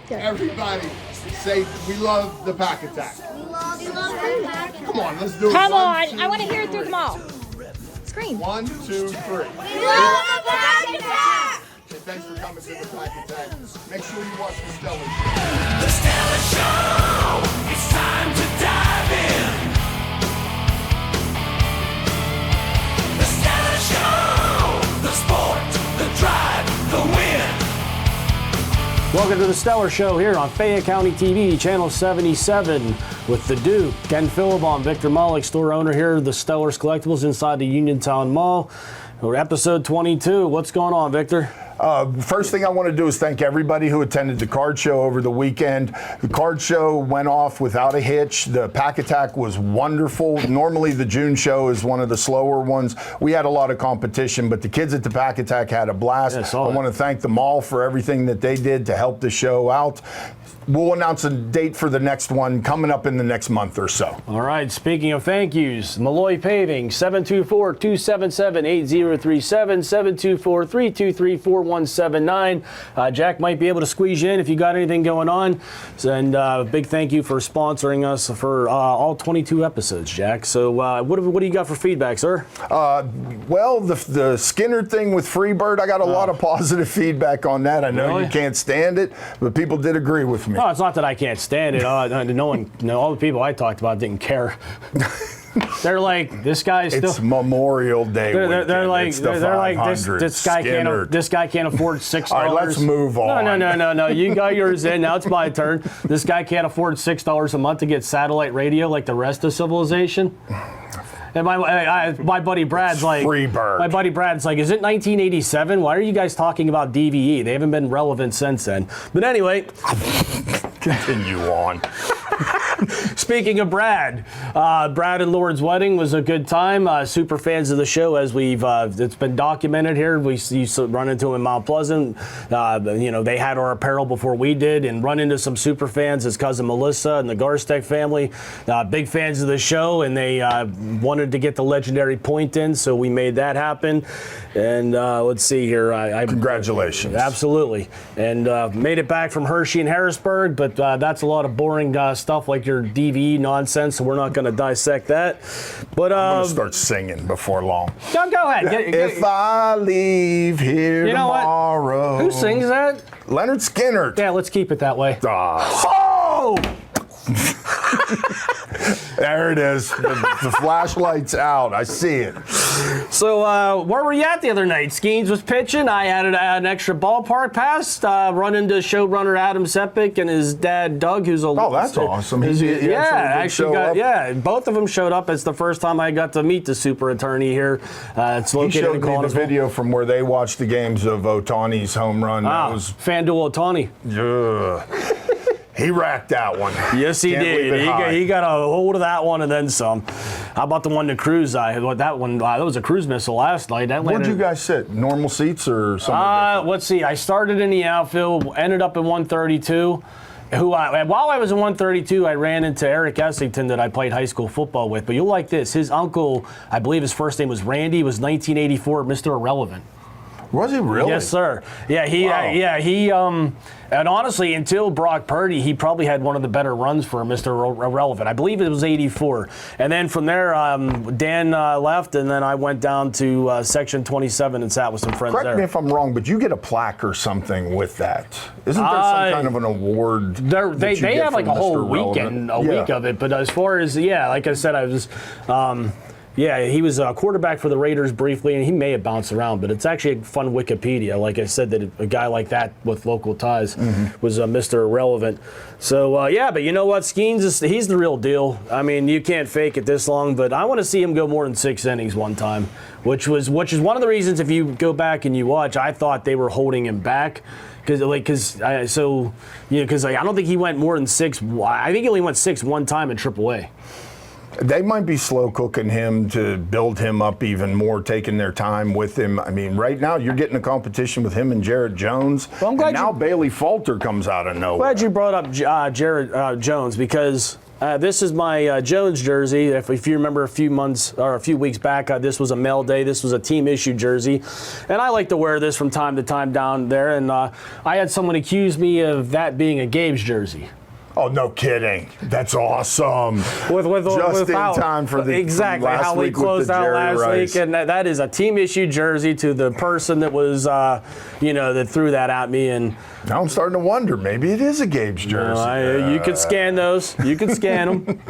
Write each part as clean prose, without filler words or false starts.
Everybody say we love the Pack Attack. We love the Pack Attack. Come on, let's do it. Come One, on, two, I want to hear it through three. them all. Scream. 1, 2, 3. We love the Pack Attack. Okay, thanks for coming to the Pack Attack. Make sure you watch the Stellar Show. The Stellar Show. It's time to dive in. The Stellar Show. The sport, the drive, the win. Welcome to the Stellar Show here on Fayette County TV, Channel 77, with the Duke, Ken Philibon, Victor Malik, store owner here, the Stellar's Collectibles inside the Uniontown Mall. We're episode 22. What's going on, Victor? First thing I want to do is thank everybody who attended the card show over the weekend. The card show went off without a hitch. The Pack Attack was wonderful. Normally the June show is one of the slower ones. We had a lot of competition, but the kids at the Pack Attack had a blast. Yeah, I want to thank them all for everything that they did to help the show out. We'll announce a date for the next one coming up in the next month or so. All right, speaking of thank yous, Malloy Paving, 724-277-8037, 724-323-4179. Jack might be able to squeeze you in if you got anything going on. And big thank you for sponsoring us for all 22 episodes, Jack. So what do you got for feedback, sir? Well, the Skinner thing with Freebird, I got a lot of positive feedback on that. I know Really? you can't stand it, but people did agree with me. No, it's not that I can't stand it. All the people I talked about didn't care. They're like, this guy's still. It's Memorial Day weekend. They're like, it's the this guy Skinner. can't. This guy can't afford $6. All right, let's move on. No. You got yours in. Now it's my turn. This guy can't afford $6 a month to get satellite radio like the rest of civilization. And my buddy Brad's like, Freebird. My buddy Brad's like, is it 1987? Why are you guys talking about DVE? They haven't been relevant since then. But anyway, Continue on. speaking of Brad, Brad and Lauren's wedding was a good time. Super fans of the show, as it's been documented here. We used to run into them in Mount Pleasant. They had our apparel before we did, and run into some super fans. His cousin Melissa and the Garstek family, big fans of the show, and they wanted to get the legendary point in, so we made that happen. And let's see here. Congratulations. Absolutely. And made it back from Hershey and Harrisburg, but that's a lot of boring stuff like your DVE nonsense, so we're not going to dissect that. But I'm going to start singing before long. Go ahead. If I leave here You know what? tomorrow. Who sings that? Leonard Skinner. Yeah, let's keep it that way. Oh! There it is. The flashlight's out. I see it. So where were you at the other night? Skeens was pitching. I had an extra ballpark pass. Run into showrunner Adam Sepik and his dad Doug, who's a That's awesome. Both of them showed up. It's the first time I got to meet the super attorney here. It's He located showed in me the Collinsville. video from where they watched the games of Otani's home run. That was FanDuel Otani. He racked that one. Yes, he Can't leave did. it high. He got a hold of that one and then some. How about the one to Cruz? That was a Cruise missile last night. That Where'd landed. you guys sit? Normal seats or something different? Let's see. I started in the outfield, ended up in 132. While I was in 132, I ran into Eric Essington that I played high school football with. But you'll like this. His uncle, I believe his first name was Randy, was 1984 Mr. Irrelevant. Was he really? Yes, sir. Yeah, he. And honestly, until Brock Purdy, he probably had one of the better runs for Mr. Irrelevant. I believe it was 84. And then from there, Dan left, and then I went down to Section 27 and sat with some friends Correct there. me if I'm wrong, but you get a plaque or something with that. Isn't there some kind of an award? They have like a whole weekend, week of it. But as far as, like I said, I was... he was a quarterback for the Raiders briefly, and he may have bounced around, but it's actually a fun Wikipedia. Like I said, that a guy like that with local ties was Mr. Irrelevant. So, but you know what? Skeens, he's the real deal. I mean, you can't fake it this long, but I want to see him go more than 6 innings one time, which is one of the reasons, if you go back and you watch, I thought they were holding him back. Because I don't think he went more than 6. I think he only went 6 one time in AAA. They might be slow cooking him to build him up even more, taking their time with him. I mean, right now you're getting a competition with him and Jarrett Jones. Well, I'm glad and now Bailey Falter comes out of nowhere. Glad you brought up Jarrett Jones, because This is my Jones jersey. If you remember a few months or a few weeks back, this was a mail day. This was a team issue jersey. And I like to wear this from time to time down there. And I had someone accuse me of that being a Gabe's jersey. Oh, no kidding. That's awesome. Just in time for the exactly last how we week with closed the out Jerry last Rice. week, and that is a team issue jersey to the person that was, that threw that at me. And now I'm starting to wonder, maybe it is a Gabe's jersey. you could scan those. You could scan them.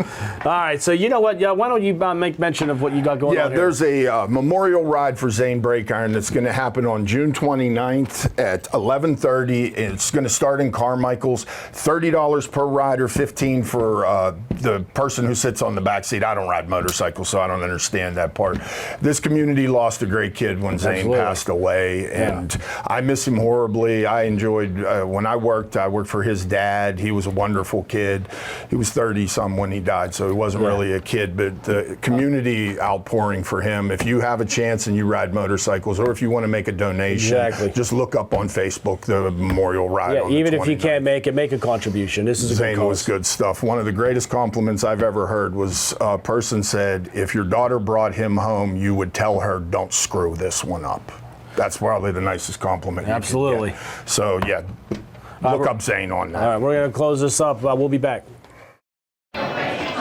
All right. So you know what? Yeah. Why don't you make mention of what you got going on here? There's a memorial ride for Zane Breakiron that's going to happen on June 29th at 11:30. It's going to start in Carmichael's. $30 per rider, $15 for the person who sits on the back seat. I don't ride motorcycles, so I don't understand that part. This community lost a great kid when Zane passed away, and I miss him horribly. I enjoyed when I worked for his dad. He was a wonderful kid. He was 30-some when he died, so he wasn't really a kid, but the community outpouring for him. If you have a chance and you ride motorcycles, or if you want to make a donation, just look up on Facebook the memorial ride. Yeah, even if you can't make it, make a contribution. This is a Zane was good stuff. One of the greatest compliments I've ever heard was a person said, if your daughter brought him home, you would tell her, don't screw this one up. That's probably the nicest compliment. Absolutely. You can get. So, yeah, look up Zane on that. All right, we're going to close this up. We'll be back. Hi,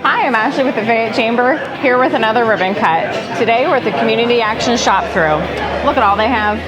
I'm Ashley with the Fayette Chamber, here with another ribbon cut. Today we're at the Community Action Shop Through. Look at all they have.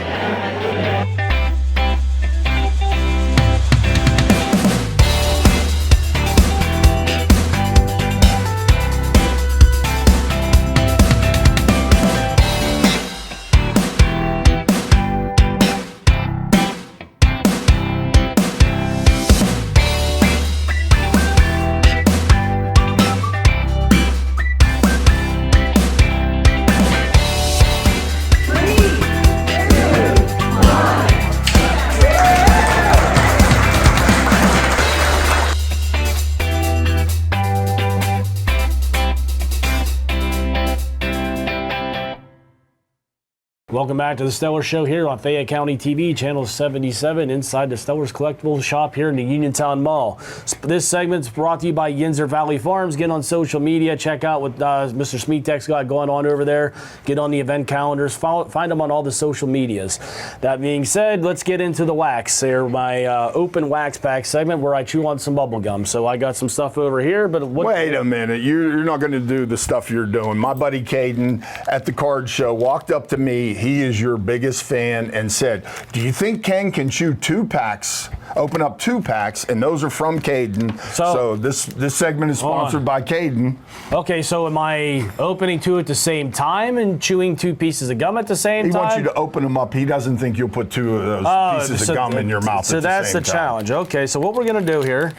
Welcome back to the Stellar Show here on Fayette County TV, Channel 77, inside the Stellar's Collectibles shop here in the Uniontown Mall. This segment's brought to you by Yinzer Valley Farms. Get on social media, check out what Mr. Smeatek's got going on over there. Get on the event calendars, find them on all the social medias. That being said, let's get into the wax here, my open wax pack segment where I chew on some bubble gum. So I got some stuff over here, but wait a minute, you're not going to do the stuff you're doing. My buddy Caden at the card show walked up to me. He is your biggest fan and said, do you think Ken can chew 2-packs, open up 2-packs, and those are from Caden. So this segment is sponsored by Caden. Okay, so am I opening 2 at the same time and chewing 2 pieces of gum at the same time? He wants you to open them up. He doesn't think you'll put 2 of those pieces of gum in your mouth so at the that's same the time. challenge. Okay, so what we're going to do here,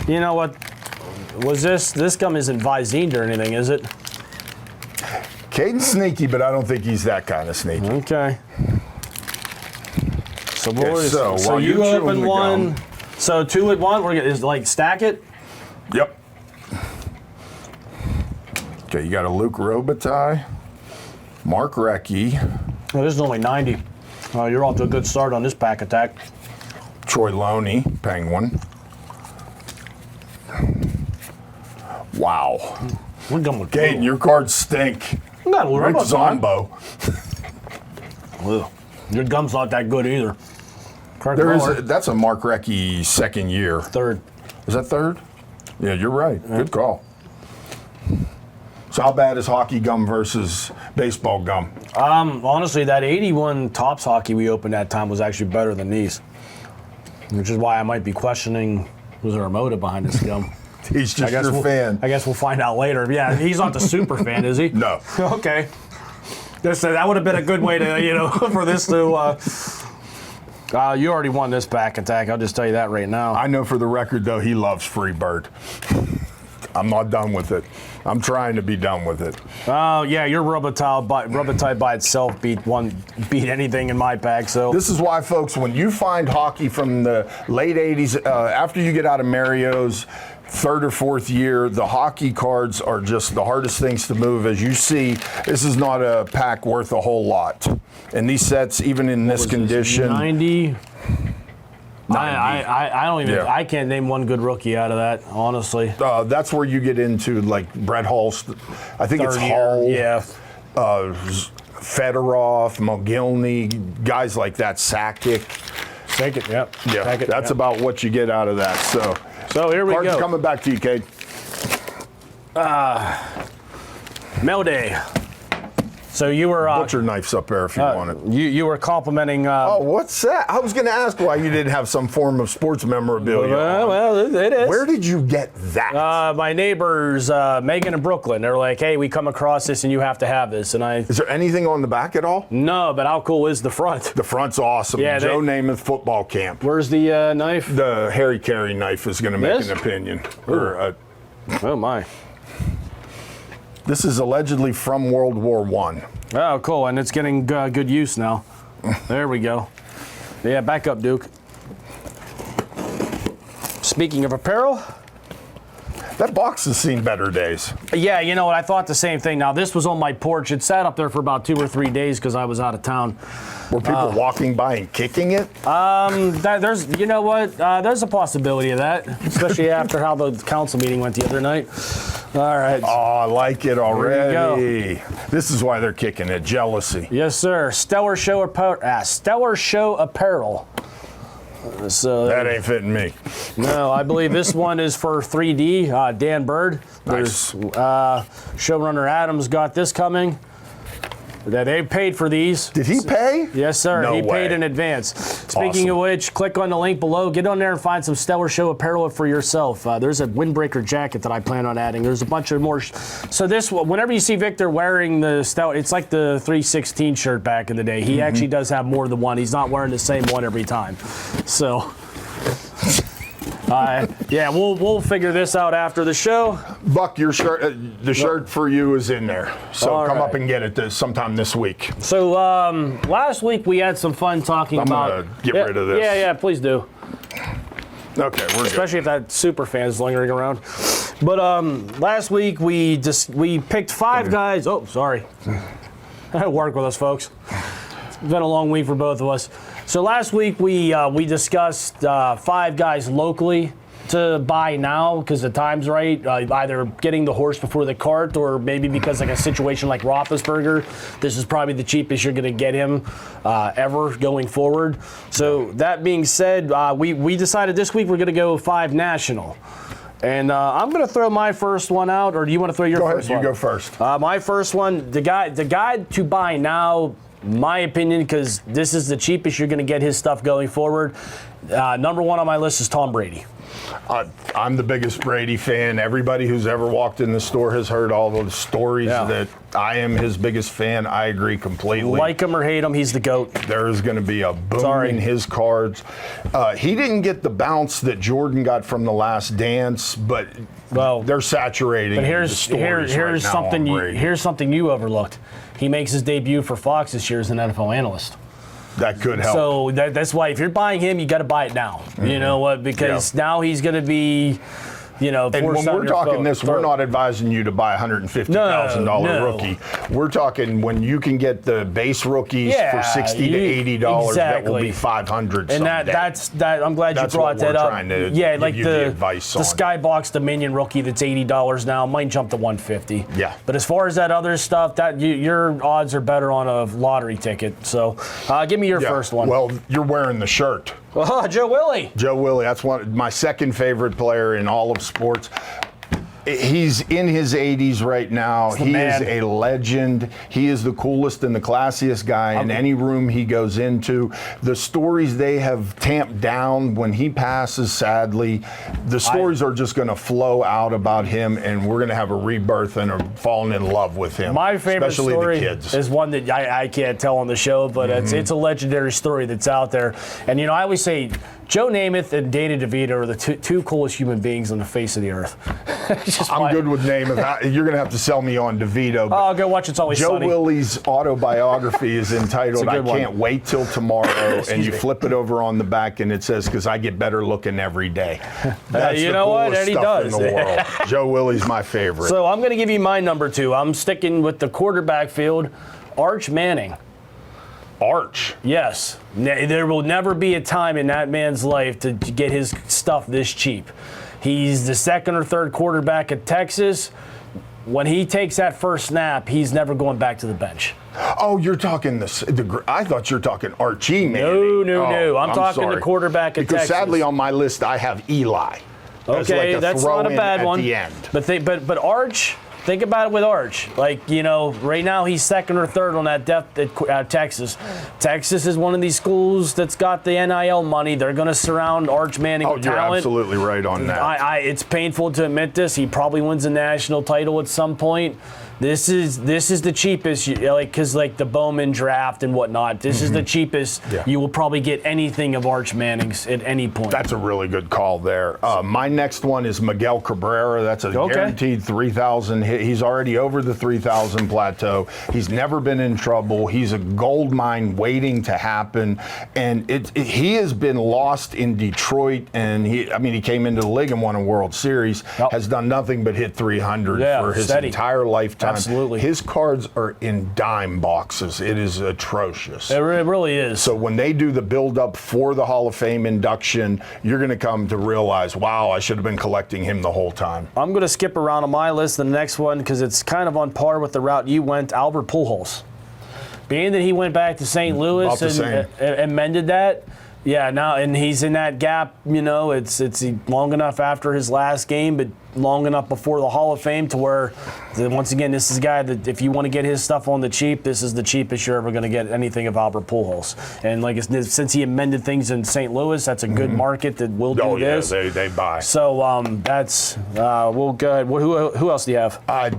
you know what, was this gum isn't Visine or anything, is it? Caden's sneaky, but I don't think he's that kind of sneaky. Okay. So, so you open one. So 2 at one. We're gonna like stack it. Yep. Okay, you got a Luke Robitaille, Mark Recchi. Oh, this is only 90. Oh, you're off to a good start on this pack attack. Troy Loney, Penguin. Wow. We're done with Caden, your cards stink. Rick Zombo. Your gum's not that good either. That's a Mark Recchi second year. Third. Is that third? Yeah, you're right. Yeah. Good call. So how bad is hockey gum versus baseball gum? Honestly, that 81 Topps hockey we opened that time was actually better than these. Which is why I might be questioning, was there a motive behind this gum? He's just your fan. I guess we'll find out later. Yeah, he's not the super fan, is he? No. Okay. That would have been a good way to, for this to. You already won this back attack. I'll just tell you that right now. I know for the record, though, he loves Freebird. I'm not done with it. I'm trying to be done with it. Oh yeah, your Robitaille by itself beat anything in my pack. So this is why, folks, when you find hockey from the late '80s, after you get out of Mario's third or fourth year, the hockey cards are just the hardest things to move. As you see, this is not a pack worth a whole lot. And these sets, even in this condition, 90. I don't even. Yeah. I can't name one good rookie out of that, honestly. That's where you get into like Brett Hall's. I think it's Third year, Hall. yeah. Fedorov, Mogilny, guys like that. Sakic. Sakic, yep. Yeah, Sakic, that's yep. about what you get out of that. So here we cards go. coming back to you, Cade. mailday. So you were Butcher knife's up there if you want it. You were complimenting. Oh, what's that? I was going to ask why you didn't have some form of sports memorabilia. well, it is. Where did you get that? My neighbors, Megan and Brooklyn, they're like, hey, we come across this and you have to have this. And Is there anything on the back at all? no, but how cool is the front? The front's awesome. Yeah, Joe Namath football camp. Where's the knife? The Harry Carey knife is going to make This? an opinion. Oh, my. This is allegedly from World War I. Oh, cool. And it's getting good use now. There we go. Yeah, back up, Duke. Speaking of apparel. That box has seen better days. Yeah, you know what? I thought the same thing. Now, this was on my porch. It sat up there for about 2 or 3 days because I was out of town. Were people walking by and kicking it? There's, you know what? There's a possibility of that, especially after how the council meeting went the other night. All right. Oh, I like it already. go. This is why they're kicking it. Jealousy. Yes, sir. Stellar Show Apparel. So That ain't fitting me. no, I believe this one is for 3D. Dan Bird. Nice. There's showrunner Adams got this coming. They paid for these. Did he pay? Yes, sir. No He way. paid in advance. Speaking Awesome. of which, click on the link below. Get on there and find some Stellar Show apparel for yourself. There's a windbreaker jacket that I plan on adding. There's a bunch of more. So this, whenever you see Victor wearing the Stellar, it's like the 316 shirt back in the day. He actually does have more than one. He's not wearing the same one every time. So. Yeah, we'll figure this out after the show. Buck, your shirt, the shirt for you is in there. So All come right. up and get it sometime this week. So last week we had some fun talking I'm about. gonna get rid of this. Yeah, please do. Okay, we're good. Especially if that super fan's lingering around. But last week we picked 5 guys. Oh, sorry. Work with us, folks. It's been a long week for both of us. So last week we discussed 5 guys locally to buy now because the time's right. Either getting the horse before the cart, or maybe because like a situation like Roethlisberger, this is probably the cheapest you're going to get him ever going forward. So that being said, we decided this week we're going to go 5 national. And I'm going to throw my first one out, or do you want to throw your first one? You go first. My first one, the guy to buy now, my opinion, because this is the cheapest you're going to get his stuff going forward. Number 1 on my list is Tom Brady. I'm the biggest Brady fan. Everybody who's ever walked in the store has heard all the stories that I am his biggest fan. I agree completely. Like him or hate him, he's the GOAT. There is going to be a boom in his cards. He didn't get the bounce that Jordan got from The Last Dance, but they're saturating. But the stories right now something on Brady. here's something you overlooked. He makes his debut for Fox this year as an NFL analyst. That could help. So that's why if you're buying him, you got to buy it now. You know what? Because now he's going to be, and when we're talking this, we're not advising you to buy a $150,000 rookie. We're talking when you can get the base rookies for $60 to $80. That will be $500. And that's I'm glad you brought that up. Like the Skybox Dominion rookie that's $80 now might jump to $150. Yeah. But as far as that other stuff, that your odds are better on a lottery ticket. So give me your first one. Well, you're wearing the shirt. Oh, Joe Willie. Joe Willie, that's my second favorite player in all of sports. He's in his 80s right now. He is a legend. He is the coolest and the classiest guy in any room he goes into. The stories they have tamped down when he passes, sadly, the stories are just going to flow out about him, and we're going to have a rebirth and a falling in love with him. My favorite especially story the kids. is one that I can't tell on the show, but it's a legendary story that's out there. And, I always say Joe Namath and Danny DeVito are the two coolest human beings on the face of the earth. I'm good with Namath. You're going to have to sell me on DeVito. Oh, go watch It's Always Joe Sunny. Willie's autobiography is entitled I Can't Wait Till Tomorrow, and you flip it over on the back and it says, because I get better looking every day. That's you the know what? coolest And he stuff does. in the world. Joe Willie's my favorite. So I'm going to give you my number 2. I'm sticking with the quarterback field, Arch Manning. Arch. Yes. There will never be a time in that man's life to get his stuff this cheap. He's the second or third quarterback at Texas. When he takes that first snap, he's never going back to the bench. Oh, you're talking I thought you're talking Archie, man. No. I'm talking sorry. the quarterback at because Texas. Sadly, on my list, I have Eli. Okay, that's not a bad one. At the end. But Arch, think about it with Arch. Like, right now he's second or third on that depth at Texas. Texas is one of these schools that's got the NIL money. They're going to surround Arch Manning with talent. You're absolutely right on that. It's painful to admit this. He probably wins a national title at some point. This is the cheapest, because the Bowman draft and whatnot. This is the cheapest you will probably get anything of Arch Manning's at any point. That's a really good call there. My next one is Miguel Cabrera. That's a guaranteed 3,000 hit. He's already over the 3,000 plateau. He's never been in trouble. He's a gold mine waiting to happen. And he has been lost in Detroit. And he came into the league and won a World Series. Yep. Has done nothing but hit 300 for his entire lifetime. Absolutely. His cards are in dime boxes. It is atrocious. It really is. So when they do the build-up for the Hall of Fame induction, you're going to come to realize, wow, I should have been collecting him the whole time. I'm going to skip around on my list the next one because it's kind of on par with the route you went, Albert Pujols. Being that he went back to St. Louis and mended that, and he's in that gap, it's long enough after his last game, but long enough before the Hall of Fame to where, once again, this is a guy that if you want to get his stuff on the cheap, this is the cheapest you're ever going to get anything of Albert Pujols. And since he amended things in St. Louis, that's a good market that will do this. Yeah, they buy. So that's we'll go ahead. Who else do you have?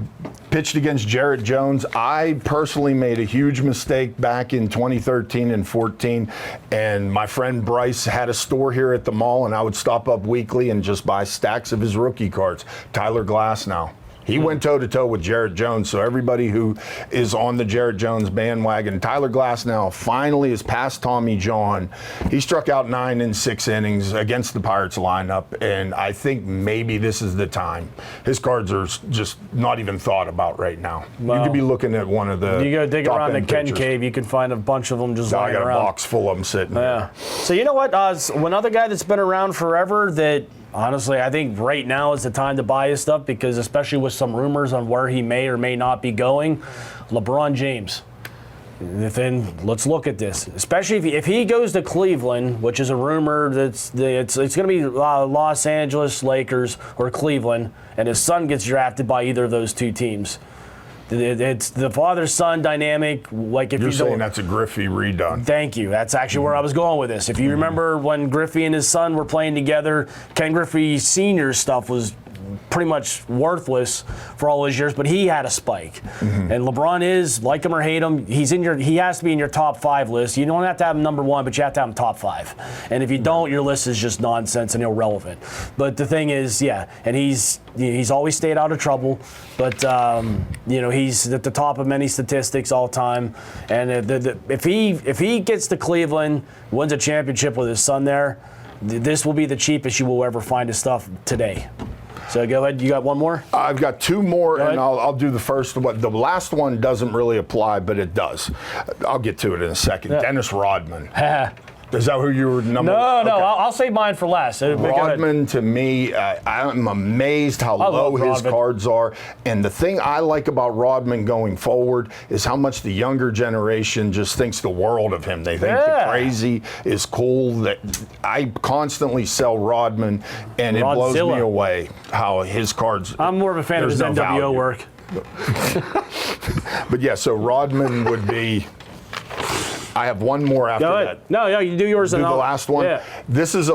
Pitched against Jarrett Jones. I personally made a huge mistake back in 2013 and 14, and my friend Bryce had a store here at the mall, and I would stop up weekly and just buy stacks of his rookie cards. Tyler Glasnow. He went toe-to-toe with Jarrett Jones, so everybody who is on the Jarrett Jones bandwagon, Tyler Glasnow finally is past Tommy John. He struck out 9 in 6 innings against the Pirates lineup, and I think maybe this is the time. His cards are just not even thought about right now. Well, you could be looking at one of the You go dig around the Ken pitchers. Cave, you can find a bunch of them just lying around. I got a box full of them sitting there. So you know what? One other guy that's been around forever that honestly, I think right now is the time to buy his stuff because especially with some rumors on where he may or may not be going, LeBron James. Then let's look at this, especially if he goes to Cleveland, which is a rumor it's going to be Los Angeles Lakers or Cleveland, and his son gets drafted by either of those two teams. It's the father-son dynamic. Like if you're saying that's a Griffey redone. Thank you. That's actually where I was going with this. If you remember when Griffey and his son were playing together, Ken Griffey Sr.'s stuff was pretty much worthless for all his years, but he had a spike. And LeBron is, like him or hate him, he has to be in your top 5 list. You don't have to have him number 1, but you have to have him top 5. And if you don't, your list is just nonsense and irrelevant. But the thing is, and he's always stayed out of trouble, but he's at the top of many statistics all time. And if he gets to Cleveland, wins a championship with his son there, this will be the cheapest you will ever find his stuff today. So go ahead. You got one more? I've got 2 more, and I'll do the first one. The last one doesn't really apply, but it does. I'll get to it in a second. Yeah. Dennis Rodman. Is that who you were number? No, okay. I'll save mine for last. Rodman, to me, I'm amazed how low his cards are. And the thing I like about Rodman going forward is how much the younger generation just thinks the world of him. They think the crazy is cool. That I constantly sell Rodman, and it blows me away how his cards. I'm more of a fan of his NWO work. But so Rodman would be. I have one more after that. No, you do yours and the last one. Yeah. This is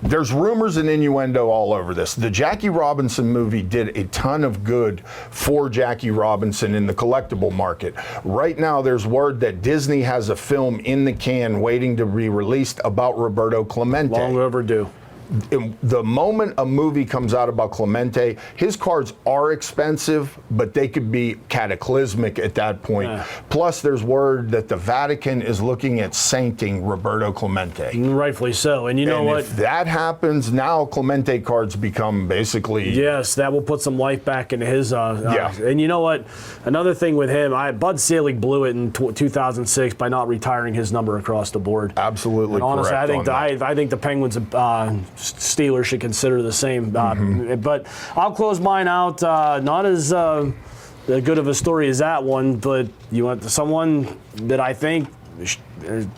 there's rumors and innuendo all over this. The Jackie Robinson movie did a ton of good for Jackie Robinson in the collectible market. Right now, there's word that Disney has a film in the can waiting to be released about Roberto Clemente. Long overdue. the moment a movie comes out about Clemente, his cards are expensive, but they could be cataclysmic at that point. Yeah. Plus, there's word that the Vatican is looking at sainting Roberto Clemente. Rightfully so. And you know what? If that happens, now Clemente cards become basically... Yes, that will put some life back into his. Yeah. And you know what? Another thing with him, Bud Selig blew it in 2006 by not retiring his number across the board. Absolutely And honestly, correct I think the Penguins, Steelers should consider the same. But I'll close mine out. Not as good of a story as that one, but you want someone that I think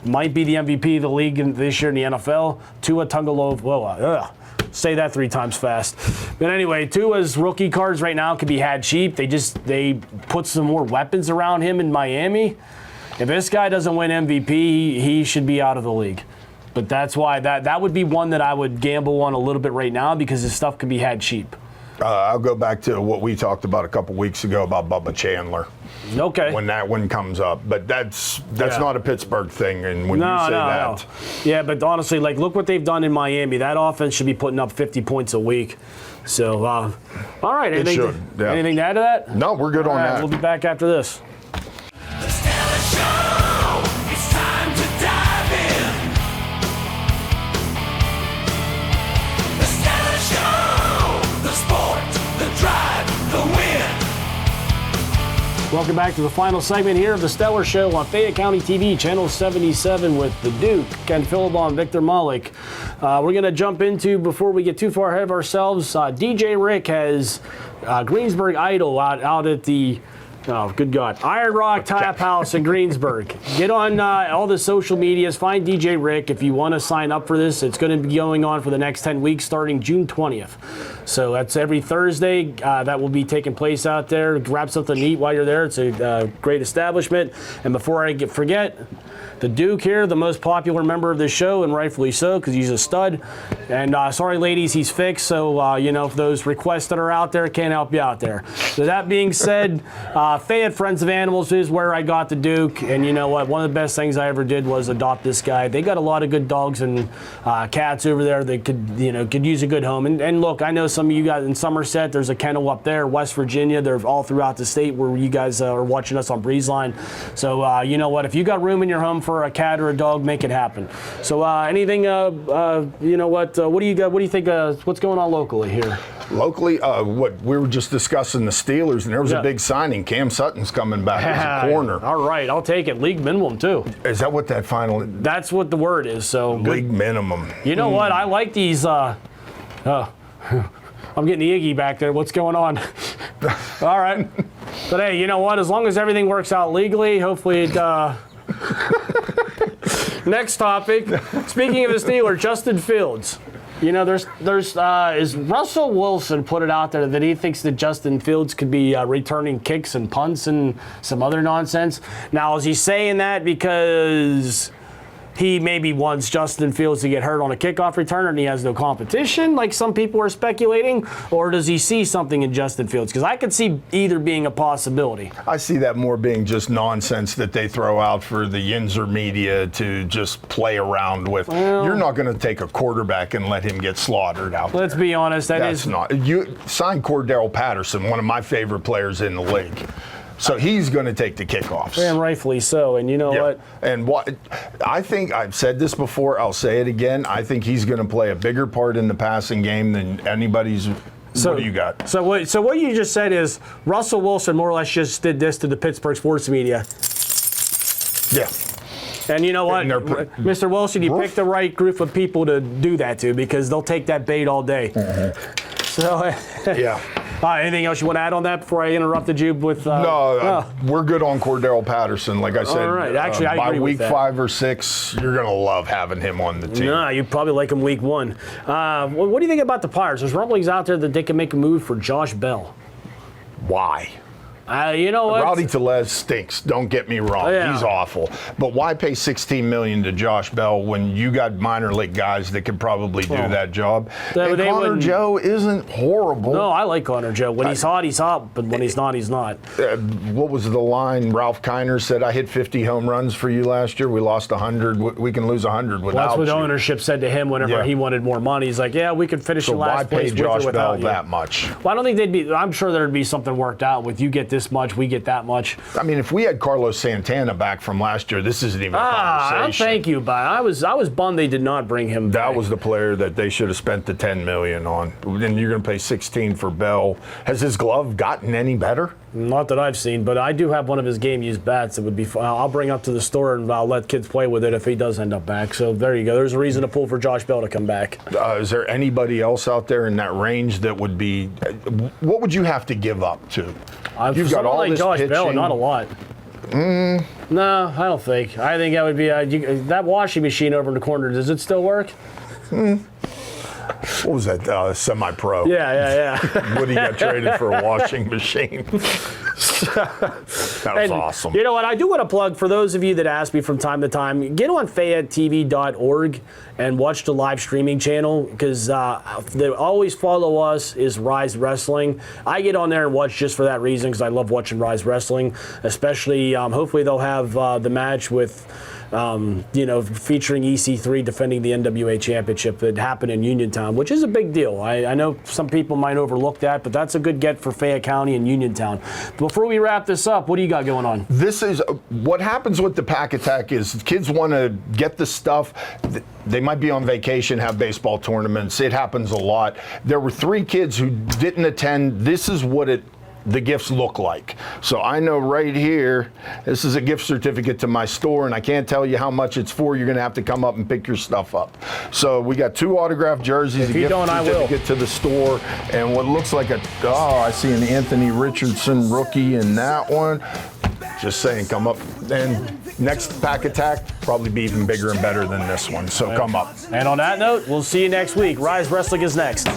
might be the MVP of the league this year in the NFL, Tua Tagovailoa. Say that 3 times fast. But anyway, Tua's rookie cards right now can be had cheap. They put some more weapons around him in Miami. If this guy doesn't win MVP, he should be out of the league. But that's why that would be one that I would gamble on a little bit right now because his stuff can be had cheap. I'll go back to what we talked about a couple weeks ago about Bubba Chandler. Okay. When that one comes up, but that's not a Pittsburgh thing. And when you say that, yeah, but honestly, like look what they've done in Miami. That offense should be putting up 50 points a week. So, all right. Anything to add to that? No, we're good on that. We'll be back after this. The Stellar Show. It's time to dive in. The Stellar Show. The sport, the drive, the win. Welcome back to the final segment here of the Stellar Show on Fayette County TV, Channel 77 with the Duke, Ken Philibon, and Victor Malik. We're going to jump into, before we get too far ahead of ourselves, DJ Rick has Greensburg Idol out at the, oh, good God, Iron Rock Tap House in Greensburg. Get on all the social medias. Find DJ Rick if you want to sign up for this. It's going to be going on for the next 10 weeks starting June 20th. So that's every Thursday. That will be taking place out there. Grab something to eat while you're there. It's a great establishment. And before I forget, the Duke here, the most popular member of the show, and rightfully so, because he's a stud. And sorry, ladies, he's fixed. So, if those requests that are out there, can't help you out there. So that being said, Fayette Friends of Animals is where I got the Duke. And you know what? One of the best things I ever did was adopt this guy. They got a lot of good dogs and cats over there that could use a good home. And look, I know some of you guys in Somerset, there's a kennel up there, West Virginia. They're all throughout the state where you guys are watching us on Breezeline. So, you know what? If you got room in your home for a cat or a dog, make it happen. So anything, what do you got? What do you think, what's going on locally here? Locally, what we were just discussing the Steelers, and there was a big signing. Cam Sutton's coming back as a corner. All right, I'll take it. League minimum, too. Is that what that final? That's what the word is. So league minimum. You know what? I like these. I'm getting the Iggy back there. What's going on? All right. But hey, you know what? As long as everything works out legally, hopefully it. Next topic. Speaking of the Steelers, Justin Fields. You know, there's is Russell Wilson put it out there that he thinks that Justin Fields could be returning kicks and punts and some other nonsense. Now, is he saying that because he maybe wants Justin Fields to get hurt on a kickoff return and he has no competition, like some people are speculating? Or does he see something in Justin Fields? Because I could see either being a possibility. I see that more being just nonsense that they throw out for the Yinzer media to just play around with. Well, you're not going to take a quarterback and let him get slaughtered out there. Let's be honest. That's not. You signed Cordell Patterson, one of my favorite players in the league. So he's going to take the kickoffs. And rightfully so. And you know what? And I think I've said this before. I'll say it again. I think he's going to play a bigger part in the passing game than anybody's. What do you got? So what you just said is Russell Wilson more or less just did this to the Pittsburgh sports media. Yeah. And you know what, Mr. Wilson, you picked the right group of people to do that to because they'll take that bait all day. Mm-hmm. So yeah. Anything else you want to add on that before I interrupted you with? We're good on Cordell Patterson. Like I said, all right. Actually, I by agree week with that. 5 or 6, you're going to love having him on the team. No, you probably like him week 1. What do you think about the Pirates? There's rumblings out there that they can make a move for Josh Bell. Why? You know what? Rowdy Tellez stinks. Don't get me wrong. Yeah. He's awful. But why pay $16 million to Josh Bell when you got minor league guys that could probably do that job? And Connor Joe isn't horrible. No, I like Connor Joe. When he's hot, he's hot. But when he's not, he's not. What was the line? Ralph Kiner said, "I hit 50 home runs for you last year. We lost 100. We can lose 100 without That's what you." ownership said to him whenever he wanted more money. He's like, "Yeah, we could finish So in last why place pay with Josh or without Bell you." that much? Well, I don't think they'd be. I'm sure there'd be something worked out with you get this much, we get that much. I mean, if we had Carlos Santana back from last year, this isn't even a conversation. Thank you, but I was bummed they did not bring him back. That was the player that they should have spent the $10 million on. Then you're going to pay $16 for Bell. Has his glove gotten any better? Not that I've seen, but I do have one of his game-used bats that would be fun. I'll bring up to the store and I'll let kids play with it if he does end up back. So there you go. There's a reason to pull for Josh Bell to come back. Is there anybody else out there in that range that would be? What would you have to give up to? You've got all like this Josh pitching. Bell, not a lot. No, I don't think. I think that would be that washing machine over in the corner. Does it still work? What was that? Semi-pro. Yeah. Woody got traded for a washing machine. That was awesome. You know what? I do want to plug for those of you that ask me from time to time, get on FayetteTV.org and watch the live streaming channel because they always follow us is Rise Wrestling. I get on there and watch just for that reason because I love watching Rise Wrestling, especially hopefully they'll have the match with featuring EC3 defending the NWA Championship that happened in Uniontown, which is a big deal. I know some people might overlook that, but that's a good get for Fayette County and Uniontown. Before we wrap this up, what do you got going on? This is what happens with the Pack Attack is kids want to get the stuff. They might be on vacation, have baseball tournaments. It happens a lot. There were 3 kids who didn't attend. This is what the gifts look like. So I know right here, this is a gift certificate to my store, and I can't tell you how much it's for. You're going to have to come up and pick your stuff up. So we got 2 autographed jerseys, a gift certificate to the store, and what looks like I see an Anthony Richardson rookie in that one. Just saying, come up. And next Pack Attack, probably be even bigger and better than this one. So come up. And on that note, we'll see you next week. Rise Wrestling is next.